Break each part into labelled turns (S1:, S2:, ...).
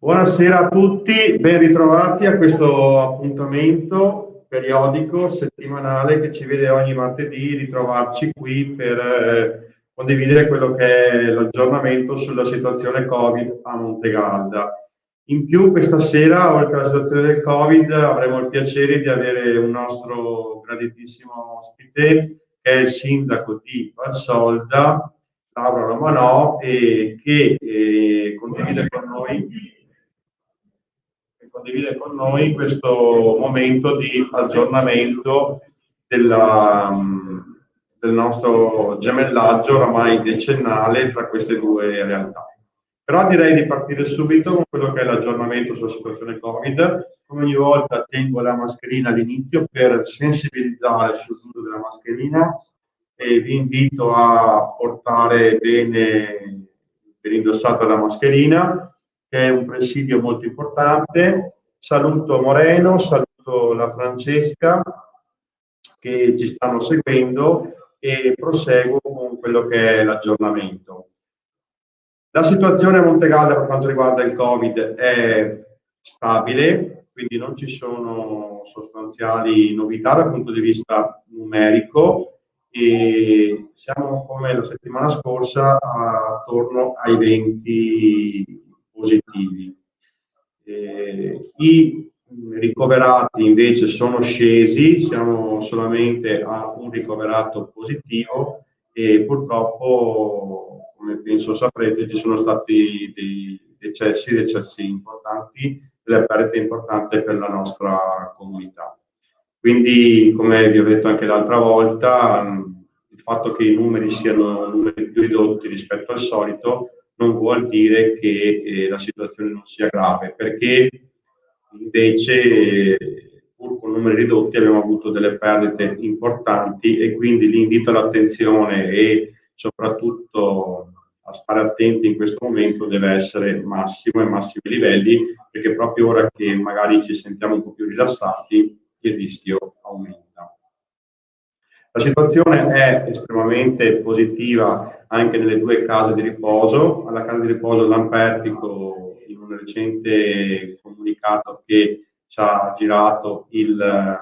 S1: Buonasera a tutti, ben ritrovati a questo appuntamento periodico settimanale che ci vede ogni martedì ritrovarci qui per condividere quello che è l'aggiornamento sulla situazione Covid a Montegalda. In più questa sera, oltre alla situazione del Covid, avremo il piacere di avere un nostro graditissimo ospite che è il sindaco di Valsolda, Laura Romanò, che condivide con noi questo momento di aggiornamento del nostro gemellaggio oramai decennale tra queste due realtà. Però direi di partire subito con quello che è l'aggiornamento sulla situazione Covid. Come ogni volta tengo la mascherina all'inizio per sensibilizzare sull'uso della mascherina e vi invito a portare bene indossata la mascherina, che è un presidio molto importante. Saluto Moreno, saluto la Francesca che ci stanno seguendo e proseguo con quello che è l'aggiornamento. La situazione a Montegalda per quanto riguarda il Covid è stabile, quindi non ci sono sostanziali novità dal punto di vista numerico e siamo come la settimana scorsa attorno ai 20 positivi. I ricoverati invece sono scesi, siamo solamente a un ricoverato positivo e purtroppo, come penso saprete, ci sono stati dei decessi importanti, delle perdite importanti per la nostra comunità. Quindi, come vi ho detto anche l'altra volta, il fatto che i numeri siano numeri più ridotti rispetto al solito non vuol dire che la situazione non sia grave, perché invece pur con numeri ridotti abbiamo avuto delle perdite importanti e quindi l'invito all'attenzione e soprattutto a stare attenti in questo momento deve essere massimo ai massimi livelli, perché proprio ora che magari ci sentiamo un po' più rilassati il rischio aumenta. La situazione è estremamente positiva anche nelle due case di riposo. Alla casa di riposo Lampertico, in un recente comunicato che ci ha girato il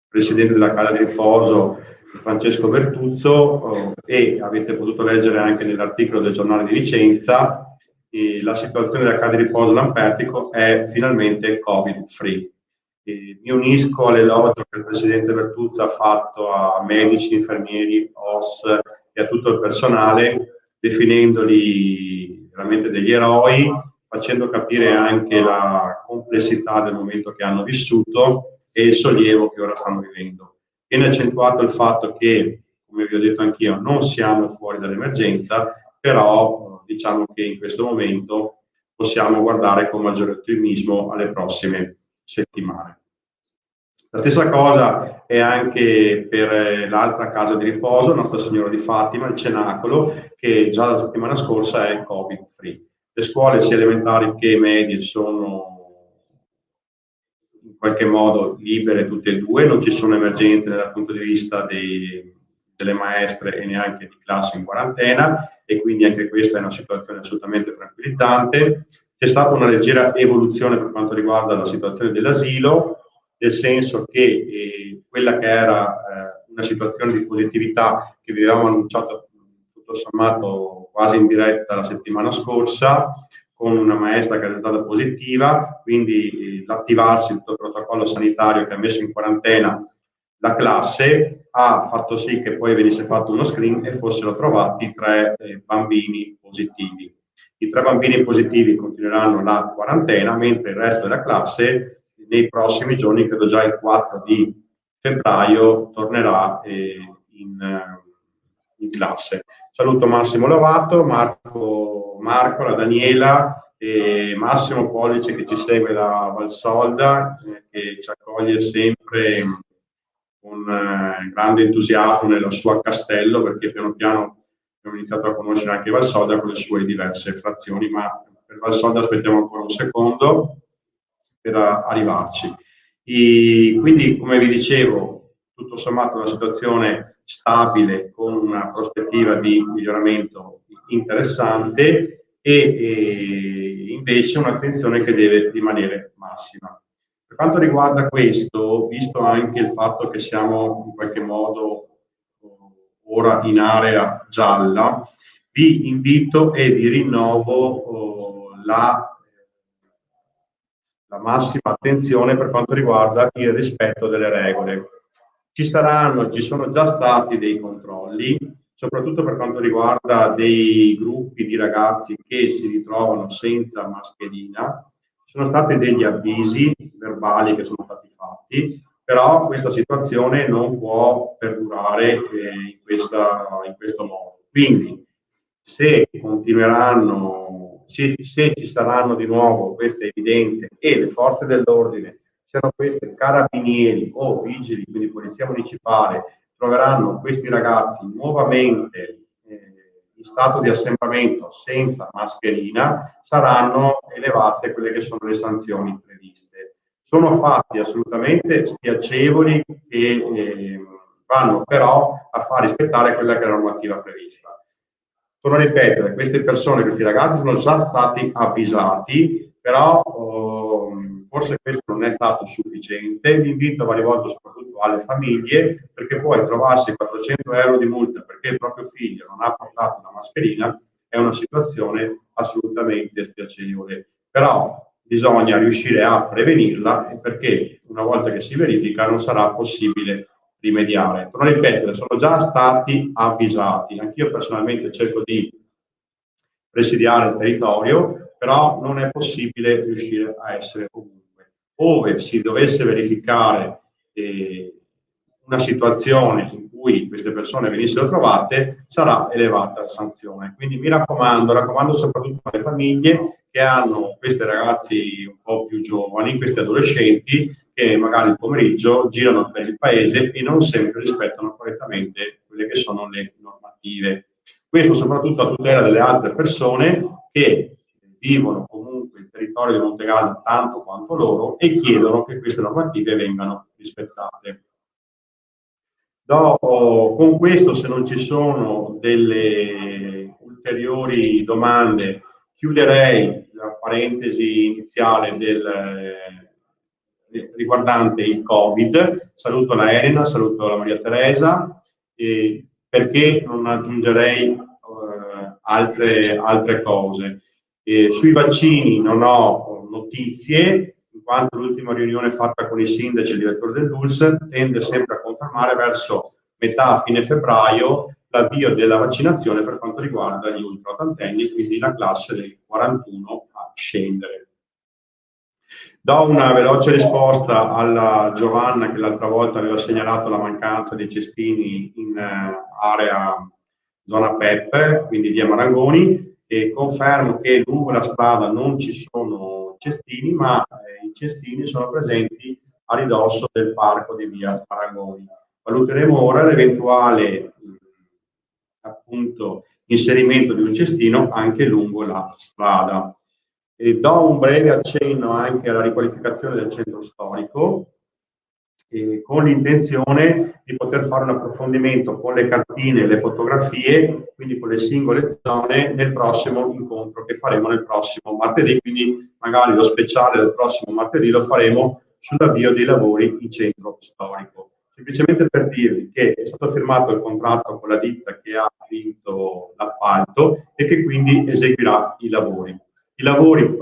S1: presidente della casa di riposo Francesco Bertuzzo, e avete potuto leggere anche nell'articolo del giornale di Vicenza, la situazione della casa di riposo Lampertico è finalmente Covid free. Mi unisco all'elogio che il presidente Bertuzzo ha fatto a medici, infermieri, OS e a tutto il personale, definendoli veramente degli eroi, facendo capire anche la complessità del momento che hanno vissuto e il sollievo che ora stanno vivendo. Viene accentuato il fatto che, come vi ho detto anch'io, non siamo fuori dall'emergenza, però diciamo che in questo momento possiamo guardare con maggiore ottimismo alle prossime settimane. La stessa cosa è anche per l'altra casa di riposo, Nostra Signora di Fatima, il Cenacolo, che già la settimana scorsa è Covid free. Le scuole sia elementari che medie sono in qualche modo libere tutte e due, non ci sono emergenze dal punto di vista delle maestre e neanche di classi in quarantena, e quindi anche questa è una situazione assolutamente tranquillizzante. C'è stata una leggera evoluzione per quanto riguarda la situazione dell'asilo, nel senso che quella che era una situazione di positività che vi avevamo annunciato tutto sommato quasi in diretta la settimana scorsa, con una maestra che è risultata positiva, quindi l'attivarsi di tutto il protocollo sanitario che ha messo in quarantena la classe ha fatto sì che poi venisse fatto uno screen e fossero trovati 3 bambini positivi. I 3 bambini positivi continueranno la quarantena, mentre il resto della classe nei prossimi giorni, credo già il 4 di febbraio, tornerà in classe. Saluto Massimo Lovato, Marco, la Daniela e Massimo Pollice che ci segue da Valsolda, che ci accoglie sempre con grande entusiasmo nel suo castello, perché piano piano abbiamo iniziato a conoscere anche Valsolda con le sue diverse frazioni, ma per Valsolda aspettiamo ancora un secondo per arrivarci. Quindi, come vi dicevo, tutto sommato una situazione stabile con una prospettiva di miglioramento interessante e invece un'attenzione che deve rimanere massima. Per quanto riguarda questo, visto anche il fatto che siamo in qualche modo ora in area gialla, vi invito e vi rinnovo la massima attenzione per quanto riguarda il rispetto delle regole. Ci sono già stati dei controlli, soprattutto per quanto riguarda dei gruppi di ragazzi che si ritrovano senza mascherina. Ci sono stati degli avvisi verbali che sono stati fatti, però questa situazione non può perdurare in questo modo. Quindi, se ci saranno di nuovo queste evidenze e le forze dell'ordine, siano queste carabinieri o vigili, quindi polizia municipale, troveranno questi ragazzi nuovamente in stato di assembramento senza mascherina, saranno elevate quelle che sono le sanzioni previste. Sono fatti assolutamente spiacevoli che vanno però a far rispettare quella che è la normativa prevista. Torno a ripetere, queste persone, questi ragazzi sono già stati avvisati, però forse questo non è stato sufficiente. L'invito va rivolto soprattutto alle famiglie, perché poi trovarsi 400 euro di multa perché il proprio figlio non ha portato la mascherina è una situazione assolutamente spiacevole. Però bisogna riuscire a prevenirla, perché una volta che si verifica non sarà possibile rimediare. Torno a ripetere, sono già stati avvisati. Anch'io personalmente cerco di presidiare il territorio, però non è possibile riuscire a essere ovunque. Ove si dovesse verificare una situazione in cui queste persone venissero trovate, sarà elevata la sanzione. Quindi mi raccomando soprattutto alle famiglie che hanno questi ragazzi un po' più giovani, questi adolescenti, che magari il pomeriggio girano per il paese e non sempre rispettano correttamente quelle che sono le normative. Questo soprattutto a tutela delle altre persone che vivono comunque il territorio di Montegallo tanto quanto loro e chiedono che queste normative vengano rispettate. Con questo, se non ci sono delle ulteriori domande, chiuderei la parentesi iniziale riguardante il Covid. Saluto la Elena, saluto la Maria Teresa, perché non aggiungerei altre cose. Sui vaccini non ho notizie, in quanto l'ultima riunione fatta con i sindaci e il direttore dell'ULSS tende sempre a confermare verso fine febbraio l'avvio della vaccinazione per quanto riguarda gli ultraottantenni, quindi la classe dei 41 a scendere. Do una veloce risposta alla Giovanna che l'altra volta aveva segnalato la mancanza dei cestini in area zona PEP, quindi via Marangoni, e confermo che lungo la strada non ci sono cestini, ma i cestini sono presenti a ridosso del parco di via Marangoni. Valuteremo ora l'eventuale appunto inserimento di un cestino anche lungo la strada. Do un breve accenno anche alla riqualificazione del centro storico, con l'intenzione di poter fare un approfondimento con le cartine e le fotografie, quindi con le singole zone, nel prossimo incontro che faremo nel prossimo martedì, quindi magari lo speciale del prossimo martedì lo faremo sull'avvio dei lavori in centro storico. Semplicemente per dirvi che è stato firmato il contratto con la ditta che ha vinto l'appalto e che quindi eseguirà i lavori. I lavori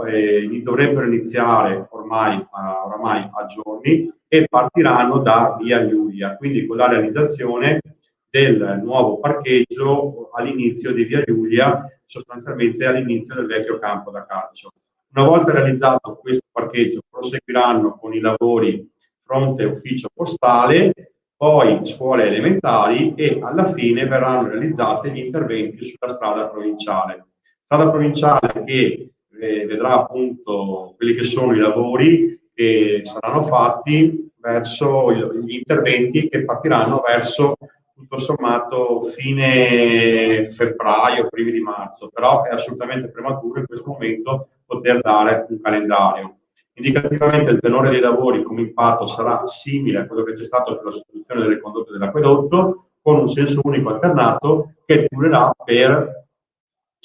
S1: dovrebbero iniziare oramai a giorni e partiranno da via Giulia, quindi con la realizzazione del nuovo parcheggio all'inizio di via Giulia, sostanzialmente all'inizio del vecchio campo da calcio. Una volta realizzato questo parcheggio, proseguiranno con i lavori fronte ufficio postale, poi scuole elementari e alla fine verranno realizzati gli interventi sulla strada provinciale. Strada provinciale che vedrà appunto quelli che sono i lavori che saranno fatti verso gli interventi che partiranno verso tutto sommato fine febbraio, primi di marzo, però è assolutamente prematuro in questo momento poter dare un calendario. Indicativamente il tenore dei lavori come impatto sarà simile a quello che c'è stato per la sostituzione delle condotte dell'acquedotto, con un senso unico alternato che durerà per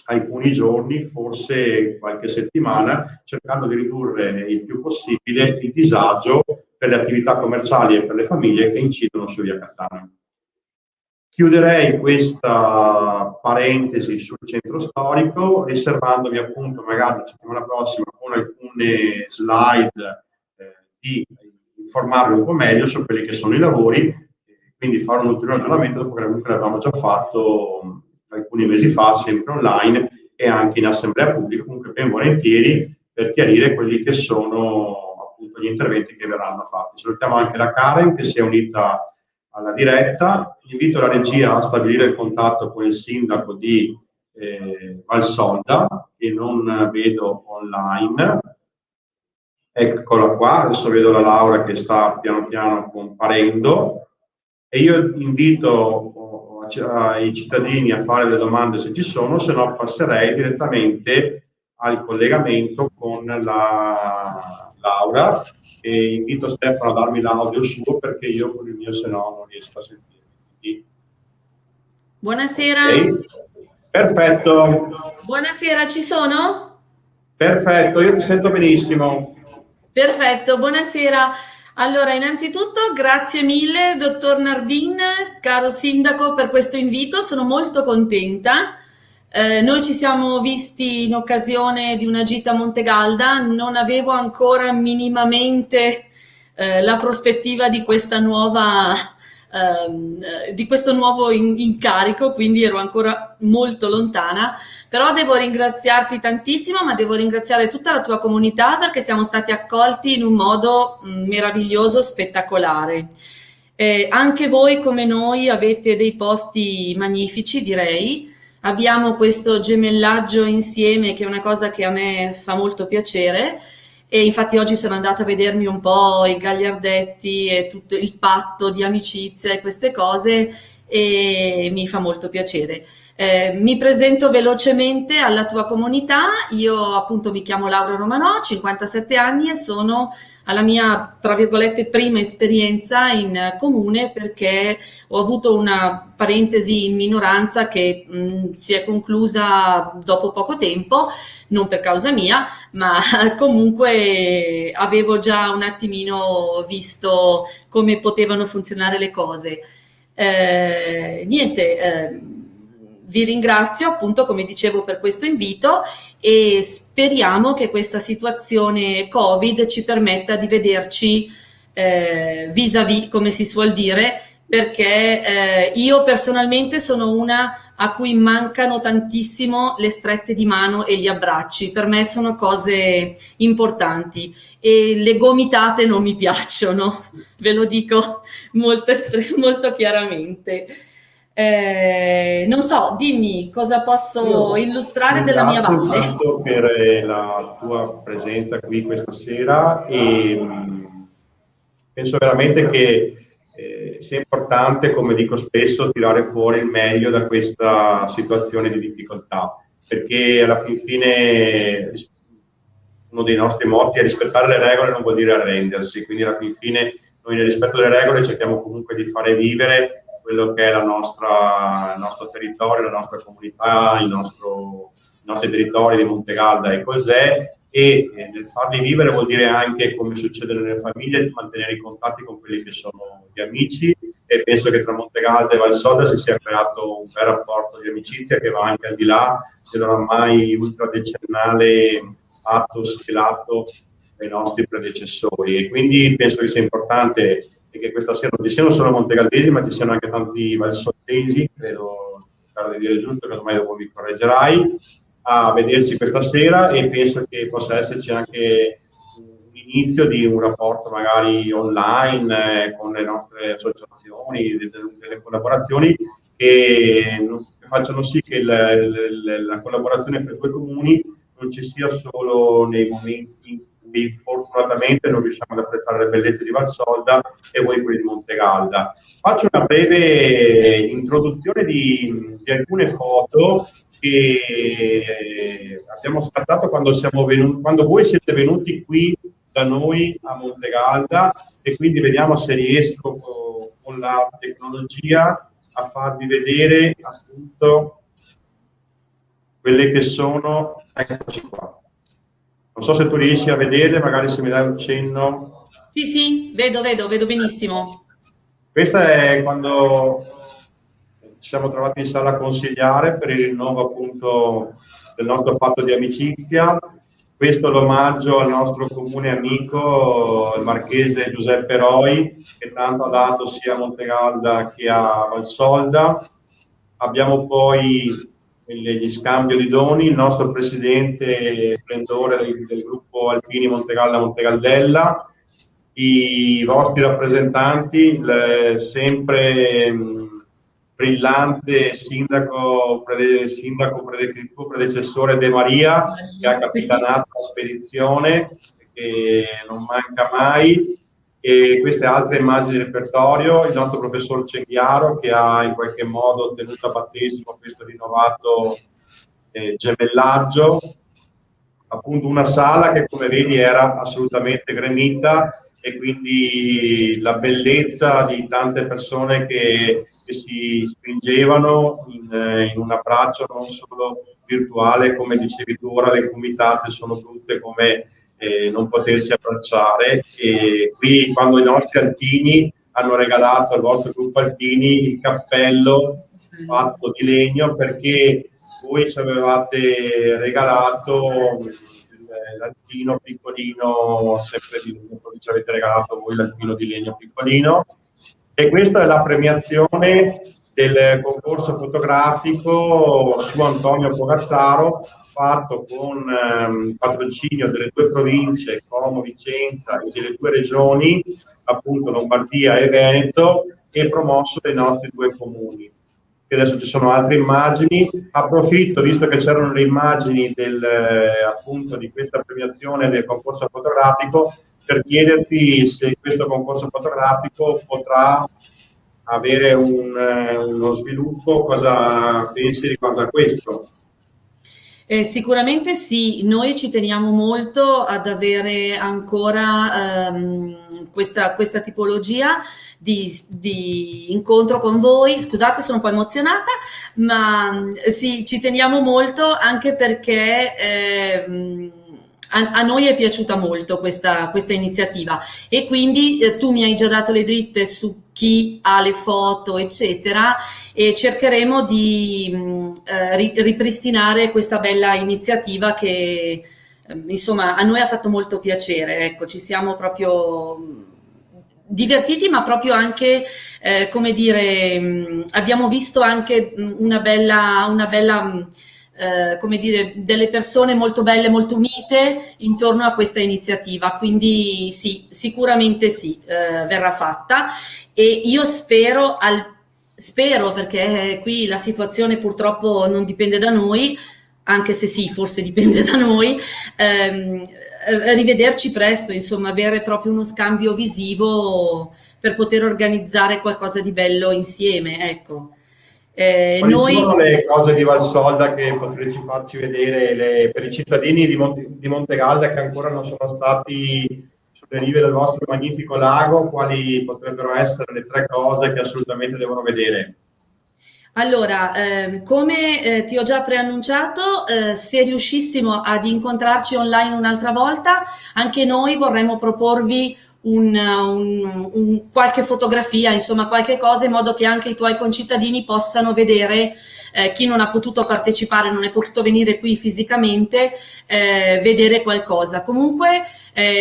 S1: alcuni giorni, forse qualche settimana, cercando di ridurre il più possibile il disagio per le attività commerciali e per le famiglie che incidono su Via Cattaneo. Chiuderei questa parentesi sul centro storico, riservandomi appunto magari la settimana prossima con alcune slide di informarvi un po' meglio su quelli che sono i lavori, quindi fare un ulteriore aggiornamento dopo che l'avevamo già fatto alcuni mesi fa, sempre online e anche in assemblea pubblica, comunque ben volentieri per chiarire quelli che sono appunto gli interventi che verranno fatti. Salutiamo anche la Karen che si è unita alla diretta. Invito la regia a stabilire il contatto con il sindaco di Valsolda, che non vedo online. Eccola qua, adesso vedo la Laura che sta piano piano comparendo e io invito i cittadini a fare le domande se ci sono, se no passerei direttamente al collegamento con la Laura e invito Stefano a darmi l'audio suo perché io con il mio se no non riesco a sentire. Quindi...
S2: Buonasera.
S1: Okay. Perfetto.
S2: Buonasera, ci sono?
S1: Perfetto, io ti sento benissimo.
S2: Perfetto, buonasera. Allora, innanzitutto grazie mille, dottor Nardin, caro sindaco, per questo invito, sono molto contenta. Noi ci siamo visti in occasione di una gita a Montegalda, non avevo ancora minimamente la prospettiva di questa nuova, di questo nuovo incarico, quindi ero ancora molto lontana. Però devo ringraziarti tantissimo, ma devo ringraziare tutta la tua comunità perché siamo stati accolti in un modo meraviglioso, spettacolare. Anche voi come noi avete dei posti magnifici, direi. Abbiamo questo gemellaggio insieme che è una cosa che a me fa molto piacere e infatti oggi sono andata a vedermi un po' i gagliardetti e tutto il patto di amicizia e queste cose e mi fa molto piacere. Mi presento velocemente alla tua comunità, io appunto mi chiamo Laura Romanò, 57 anni e sono alla mia, tra virgolette, prima esperienza in comune perché ho avuto una parentesi in minoranza che si è conclusa dopo poco tempo, non per causa mia, ma comunque avevo già un attimino visto come potevano funzionare le cose. Vi ringrazio appunto come dicevo per questo invito e speriamo che questa situazione Covid ci permetta di vederci vis-à-vis, come si suol dire, perché io personalmente sono una a cui mancano tantissimo le strette di mano e gli abbracci, per me sono cose importanti e le gomitate non mi piacciono, ve lo dico molto chiaramente. Non so, dimmi cosa posso illustrare della mia valle.
S1: Grazie per la tua presenza qui questa sera e penso veramente che sia importante, come dico spesso, tirare fuori il meglio da questa situazione di difficoltà, perché alla fine uno dei nostri motti è rispettare le regole, non vuol dire arrendersi, quindi alla fine noi nel rispetto delle regole cerchiamo comunque di fare vivere quello che è il nostro territorio, la nostra comunità, i nostri territori di Montegalda e Cos'è, e nel farli vivere vuol dire anche, come succede nelle famiglie, mantenere i contatti con quelli che sono gli amici, e penso che tra Montegalda e Valsolda si sia creato un bel rapporto di amicizia che va anche al di là dell'oramai ultradecennale atto sfilato dai nostri predecessori, e quindi penso che sia importante che questa sera non ci siano solo montegaldesi ma ci siano anche tanti valsoldesi, credo di dire giusto, casomai dopo mi correggerai, a vederci questa sera, e penso che possa esserci anche l'inizio di un rapporto magari online con le nostre associazioni, delle collaborazioni che facciano sì che la collaborazione fra i due comuni non ci sia solo nei momenti in cui fortunatamente non riusciamo ad apprezzare le bellezze di Valsolda e voi quelli di Montegalda. Faccio una breve introduzione di alcune foto che abbiamo scattato quando voi siete venuti qui da noi a Montegalda, e quindi vediamo se riesco con la tecnologia a farvi vedere appunto quelle che sono, eccoci qua. Non so se tu riesci a vederle, magari se mi dai un cenno.
S2: Sì, sì, vedo benissimo.
S1: Questa è quando ci siamo trovati in sala a consigliare per il rinnovo appunto del nostro patto di amicizia. Questo è l'omaggio al nostro comune amico, il marchese Giuseppe Roi, che tanto ha dato sia a Montegalda che a Valsolda. Abbiamo poi gli scambio di doni, il nostro presidente splendore del gruppo Alpini Montegalda Montegaldella, i vostri rappresentanti, il sempre brillante sindaco, il tuo predecessore De Maria, che ha capitanato la spedizione, che non manca mai, e queste altre immagini di repertorio, il nostro professor Cenghiaro, che ha in qualche modo tenuto a battesimo questo rinnovato gemellaggio, appunto una sala che come vedi era assolutamente gremita, e quindi la bellezza di tante persone che si stringevano in un abbraccio non solo virtuale, come dicevi tu, ora le comitate sono tutte come non potersi abbracciare, e qui quando i nostri alpini hanno regalato al vostro gruppo alpini il cappello fatto di legno, perché voi ci avevate regalato l'alpino piccolino, sempre di legno, ci avete regalato voi l'alpino di legno piccolino, e questa è la premiazione del concorso fotografico su Antonio Fogazzaro, fatto con patrocinio delle due province, Como, Vicenza, e delle due regioni, appunto Lombardia e Veneto, e promosso dai nostri due comuni. Adesso ci sono altre immagini. Approfitto, visto che c'erano le immagini appunto di questa premiazione del concorso fotografico, per chiederti se questo concorso fotografico potrà avere uno sviluppo, cosa pensi riguardo a questo?
S2: Sicuramente sì, noi ci teniamo molto ad avere ancora questa tipologia di incontro con voi. Scusate, sono un po' emozionata, ma sì, ci teniamo molto anche perché a noi è piaciuta molto questa iniziativa, e quindi tu mi hai già dato le dritte su chi ha le foto, eccetera, e cercheremo di ripristinare questa bella iniziativa che insomma a noi ha fatto molto piacere. Ecco, ci siamo proprio divertiti, ma proprio anche come dire, abbiamo visto anche una bella come dire, delle persone molto belle, molto unite intorno a questa iniziativa, quindi sì, sicuramente sì, verrà fatta, e io spero perché qui la situazione purtroppo non dipende da noi, anche se sì, forse dipende da noi, rivederci presto, insomma, avere proprio uno scambio visivo per poter organizzare qualcosa di bello insieme, ecco.
S1: Quali sono le cose di Valsolda che potresti farci vedere per i cittadini di Montegalda che ancora non sono stati sulle rive del vostro magnifico lago? Quali potrebbero essere le 3 cose che assolutamente devono vedere?
S2: Allora, come ti ho già preannunciato, se riuscissimo ad incontrarci online un'altra volta, anche noi vorremmo proporvi qualche fotografia, insomma qualche cosa, in modo che anche i tuoi concittadini possano vedere, chi non ha potuto partecipare, non è potuto venire qui fisicamente, vedere qualcosa. Comunque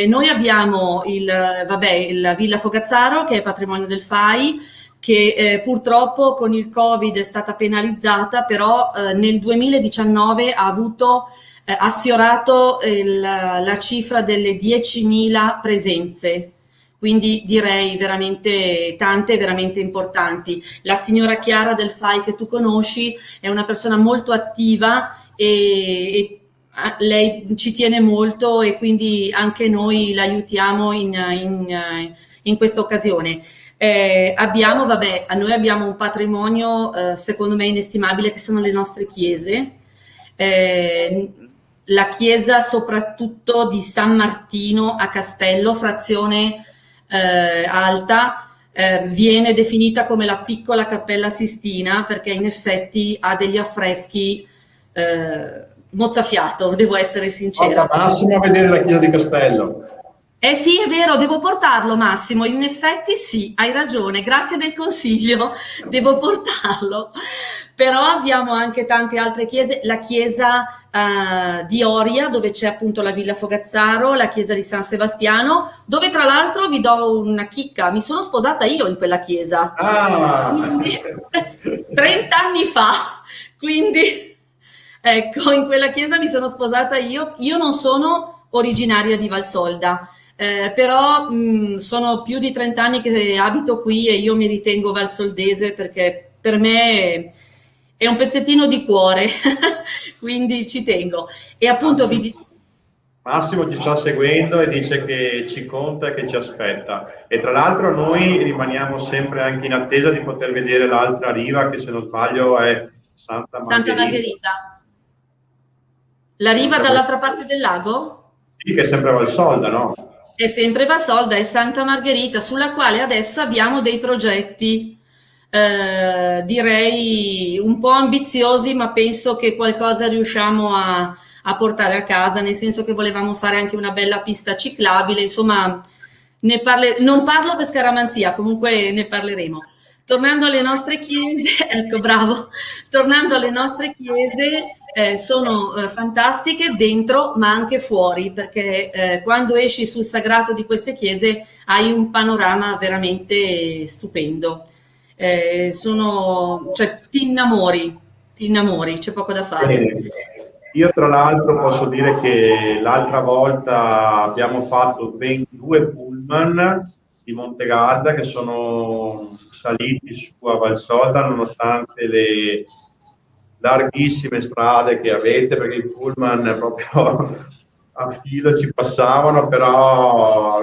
S2: noi abbiamo la Villa Fogazzaro, che è patrimonio del FAI, che purtroppo con il Covid è stata penalizzata, però nel 2019 ha sfiorato la cifra delle 10.000 presenze, quindi direi veramente tante, veramente importanti. La signora Chiara del FAI, che tu conosci, è una persona molto attiva e lei ci tiene molto, e quindi anche noi l'aiutiamo in questa occasione. Noi abbiamo un patrimonio secondo me inestimabile, che sono le nostre chiese. La chiesa soprattutto di San Martino a Castello, frazione Alta, viene definita come la piccola Cappella Sistina, perché in effetti ha degli affreschi mozzafiato, devo essere sincera.
S1: Massimo a vedere la chiesa di Castello.
S2: Eh sì, è vero, devo portarlo Massimo, in effetti sì, hai ragione, grazie del consiglio, devo portarlo. Però abbiamo anche tante altre chiese, la chiesa di Oria, dove c'è appunto la Villa Fogazzaro, la chiesa di San Sebastiano, dove tra l'altro vi do una chicca, mi sono sposata io in quella chiesa. Quindi, 30 anni fa, quindi ecco, in quella chiesa mi sono sposata io non sono originaria di Valsolda. Però sono più di 30 anni che abito qui e io mi ritengo valsoldese perché per me è un pezzettino di cuore, quindi ci tengo. E appunto
S1: Massimo ci sta seguendo e dice che ci conta e che ci aspetta. E tra l'altro noi rimaniamo sempre anche in attesa di poter vedere l'altra riva, che se non sbaglio è Santa Margherita.
S2: La riva dall'altra parte del lago?
S1: Sì, che è sempre Valsolda, no?
S2: È sempre Valsolda e Santa Margherita, sulla quale adesso abbiamo dei progetti, direi un po' ambiziosi, ma penso che qualcosa riusciamo a portare a casa, nel senso che volevamo fare anche una bella pista ciclabile, insomma, non parlo per scaramanzia, comunque ne parleremo. Tornando alle nostre chiese, ecco, bravo, tornando alle nostre chiese, sono fantastiche dentro ma anche fuori, perché quando esci sul sagrato di queste chiese hai un panorama veramente stupendo. Cioè, ti innamori, c'è poco da fare.
S1: Io tra l'altro posso dire che l'altra volta abbiamo fatto ben 2 pullman di Montegalda che sono saliti su a Valsolda nonostante le larghissime strade che avete, perché i pullman proprio a filo ci passavano, però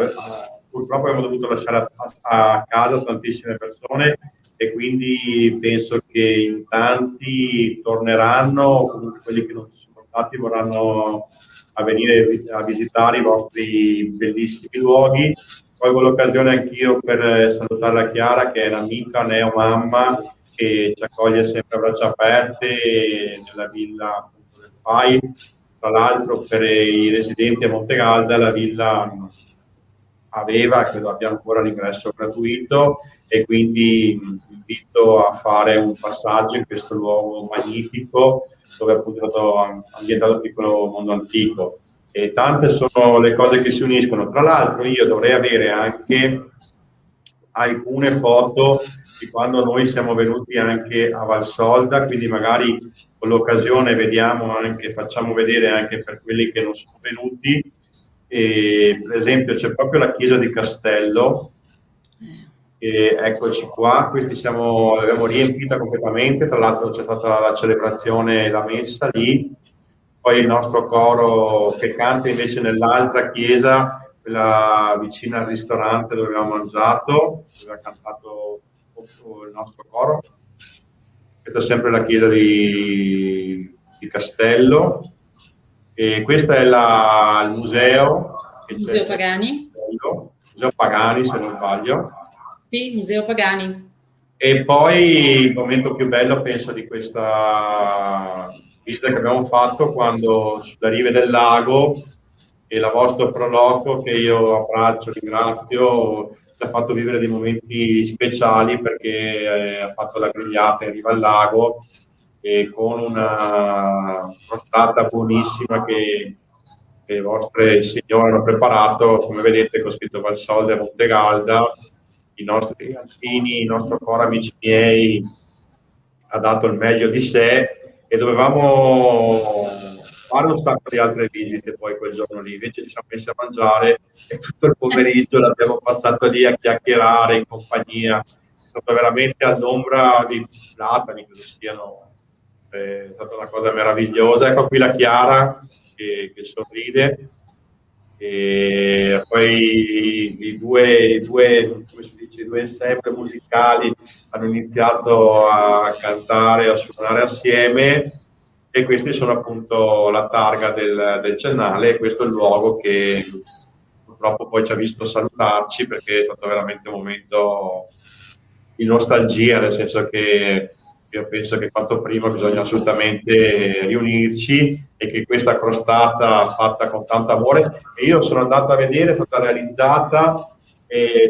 S1: purtroppo abbiamo dovuto lasciare a casa tantissime persone e quindi penso che in tanti torneranno, comunque quelli che non ci sono stati vorranno a venire a visitare i vostri bellissimi luoghi. Colgo l'occasione anch'io per salutare la Chiara, che è un'amica neomamma che ci accoglie sempre a braccia aperte nella villa appunto, del PAI. Tra l'altro per i residenti a Montegalda la villa aveva, credo abbia ancora l'ingresso gratuito, e quindi invito a fare un passaggio in questo luogo magnifico dove appunto è stato ambientato il piccolo mondo antico. E tante sono le cose che si uniscono. Tra l'altro io dovrei avere anche alcune foto di quando noi siamo venuti anche a Valsolda, quindi magari con l'occasione vediamo anche, facciamo vedere anche per quelli che non sono venuti. E, per esempio c'è proprio la chiesa di Castello, e eccoci qua, questi l'abbiamo riempita completamente, tra l'altro c'è stata la celebrazione, la messa lì, poi il nostro coro che canta invece nell'altra chiesa, quella vicina al ristorante dove abbiamo mangiato, dove ha cantato il nostro coro. Questa è sempre la chiesa di Castello. E questo è il museo.
S2: Museo Pagani.
S1: Museo Pagani, se non sbaglio.
S2: Sì, Museo Pagani.
S1: E poi il momento più bello, penso, di questa visita che abbiamo fatto quando sulle rive del lago e la vostro proloco, che io abbraccio, ringrazio, ci ha fatto vivere dei momenti speciali perché ha fatto la grigliata in riva al lago e con una crostata buonissima che le vostre signore hanno preparato, come vedete con scritto Valsolda e Montegalda. I nostri ragazzini, il nostro coro, amici miei, ha dato il meglio di sé e dovevamo fare un sacco di altre visite poi quel giorno lì, invece ci siamo messi a mangiare e tutto il pomeriggio l'abbiamo passato lì a chiacchierare in compagnia. È stato veramente all'ombra dei platani, credo siano, è stata una cosa meravigliosa. Ecco qui la Chiara che sorride. E poi i due ensemble musicali hanno iniziato a cantare, a suonare assieme, e questi sono appunto la targa del Cennale, e questo è il luogo che purtroppo poi ci ha visto salutarci perché è stato veramente un momento di nostalgia, nel senso che Io penso che quanto prima bisogna assolutamente riunirci e che questa crostata fatta con tanto amore, e io sono andato a vedere, è stata realizzata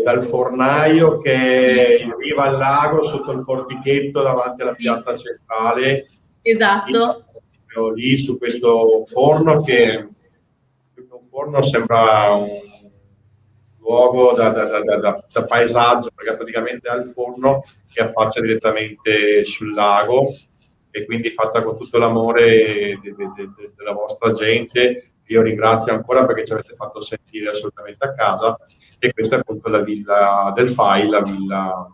S1: dal fornaio che è in riva al lago sotto il portichetto davanti alla
S2: Sì,
S1: piazza centrale,
S2: esatto.
S1: lì su questo forno che un forno sembra un luogo da paesaggio, perché praticamente ha il forno che affaccia direttamente sul lago e quindi fatta con tutto l'amore della vostra gente. Io ringrazio ancora perché ci avete fatto sentire assolutamente a casa, e questa è appunto la villa del FAI, la villa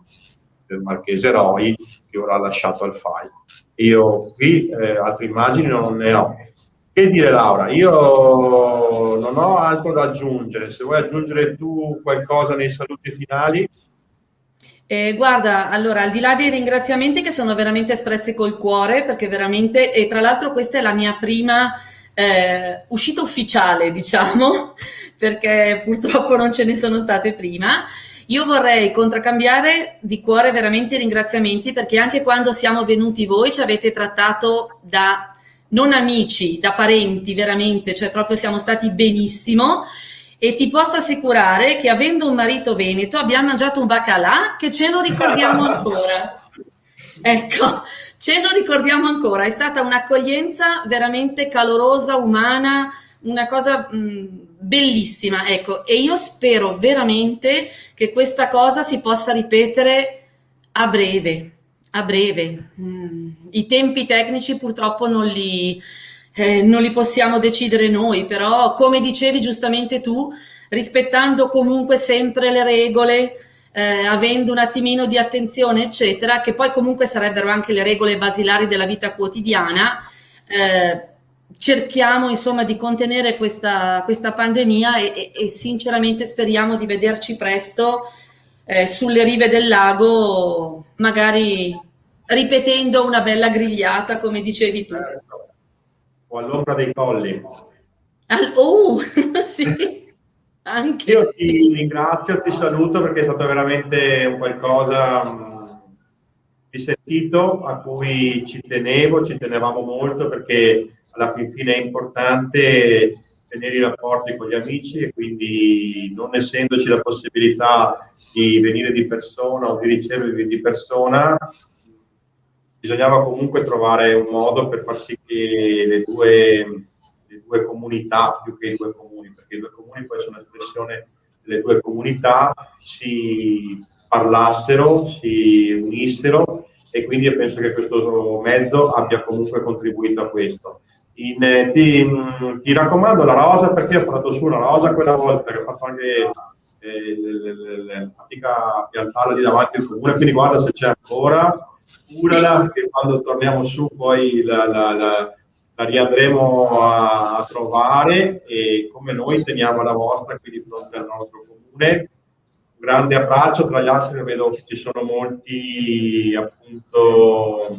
S1: del Marchese Roy, che ora ha lasciato al FAI. Io qui altre immagini non ne ho. Che dire, Laura, io non ho altro da aggiungere. Se vuoi aggiungere tu qualcosa nei saluti finali.
S2: Guarda, allora, al di là dei ringraziamenti che sono veramente espressi col cuore, perché veramente, e tra l'altro questa è la mia prima uscita ufficiale, diciamo, perché purtroppo non ce ne sono state prima. Io vorrei contraccambiare di cuore veramente i ringraziamenti, perché anche quando siamo venuti voi ci avete trattato da non amici, da parenti, veramente, cioè proprio siamo stati benissimo. E ti posso assicurare che avendo un marito veneto abbiamo mangiato un baccalà che ce lo ricordiamo ancora. Ecco, ce lo ricordiamo ancora. È stata un'accoglienza veramente calorosa, umana, una cosa bellissima. Ecco, e io spero veramente che questa cosa si possa ripetere a breve. A breve. I tempi tecnici purtroppo non li possiamo decidere noi, però come dicevi giustamente tu, rispettando comunque sempre le regole, avendo un attimino di attenzione, eccetera, che poi comunque sarebbero anche le regole basilari della vita quotidiana, cerchiamo insomma di contenere questa pandemia e sinceramente speriamo di vederci presto sulle rive del lago, magari ripetendo una bella grigliata, come dicevi tu.
S1: O all'ombra dei colli.
S2: Sì, anche
S1: Io ti
S2: sì.
S1: ringrazio, ti saluto perché è stato veramente un qualcosa di sentito a cui ci tenevo, ci tenevamo molto, perché alla fin fine è importante tenere i rapporti con gli amici, e quindi non essendoci la possibilità di venire di persona o di ricevervi di persona, bisognava comunque trovare un modo per far sì che le due comunità, più che i due comuni, perché i due comuni poi sono espressione delle due comunità, si parlassero, si unissero, e quindi io penso che questo mezzo abbia comunque contribuito a questo. Ti raccomando la rosa, perché ho fatto su una rosa quella volta, che ho fatto anche fatica a piantarla lì davanti al comune, quindi guarda se c'è ancora, curala, che quando torniamo su poi la riandremo a trovare, e come noi teniamo la vostra qui di fronte al nostro comune. Un grande abbraccio, tra gli altri vedo che ci sono molti appunto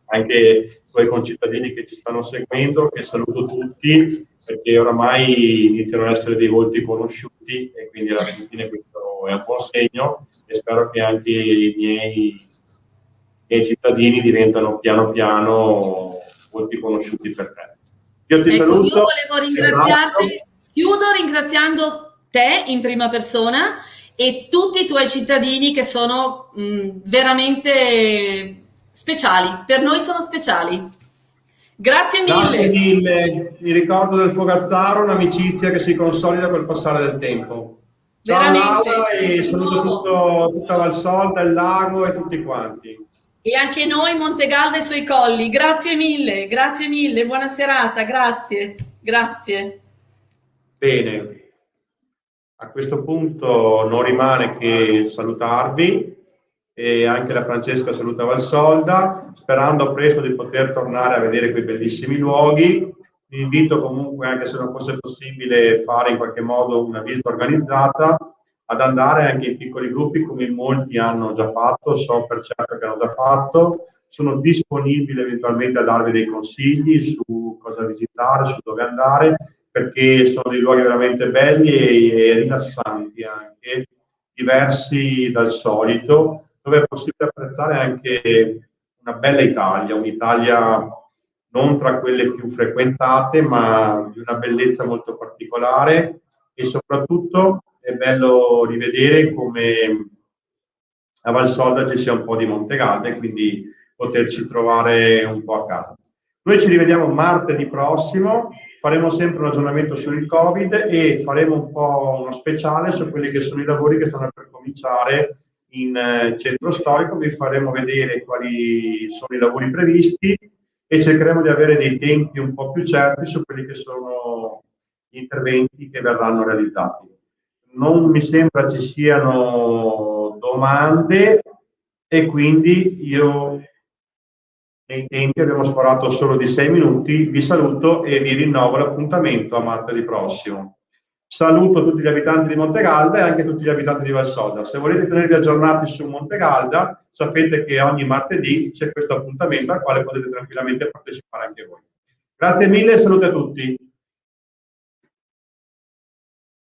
S1: anche tuoi concittadini che ci stanno seguendo, che saluto tutti, perché oramai iniziano ad essere dei volti conosciuti, e quindi alla fine questo è un buon segno, e spero che anche i miei cittadini diventano piano piano volti conosciuti per te. Io ti
S2: Ecco, io
S1: saluto.
S2: volevo ringraziarti, chiudo ringraziando te in prima persona e tutti i tuoi cittadini che sono veramente speciali, per noi sono speciali. Grazie
S1: Grazie
S2: mille.
S1: mille, mi ricordo del Fogazzaro, un'amicizia che si consolida col passare del tempo. Ciao
S2: Veramente.
S1: Laura, e
S2: Di
S1: saluto
S2: nuovo.
S1: tutta Valsolda, il lago e tutti quanti.
S2: E anche noi Montegalda e i suoi colli. Grazie mille, buona serata, grazie, grazie.
S1: Bene, a questo punto non rimane che salutarvi, e anche la Francesca saluta Valsolda, sperando presto di poter tornare a vedere quei bellissimi luoghi. Vi invito comunque, anche se non fosse possibile fare in qualche modo una visita organizzata, ad andare anche in piccoli gruppi, come molti hanno già fatto, so per certo che hanno già fatto. Sono disponibile eventualmente a darvi dei consigli su cosa visitare, su dove andare, perché sono dei luoghi veramente belli e rilassanti, anche diversi dal solito, dove è possibile apprezzare anche una bella Italia, un'Italia non tra quelle più frequentate, ma di una bellezza molto particolare, e soprattutto è bello rivedere come a Valsolda ci sia un po' di Montegalde, quindi poterci trovare un po' a casa. Noi ci rivediamo martedì prossimo, faremo sempre un aggiornamento sul Covid e faremo un po' uno speciale su quelli che sono i lavori che stanno per cominciare in centro storico. Vi faremo vedere quali sono i lavori previsti e cercheremo di avere dei tempi un po' più certi su quelli che sono gli interventi che verranno realizzati. Non mi sembra ci siano domande e quindi io nei tempi abbiamo sforato solo di 6 minuti, vi saluto e vi rinnovo l'appuntamento a martedì prossimo. Saluto tutti gli abitanti di Montegalda e anche tutti gli abitanti di Valsolda. Se volete tenervi aggiornati su Montegalda, sapete che ogni martedì c'è questo appuntamento al quale potete tranquillamente partecipare anche voi. Grazie mille e salute a tutti.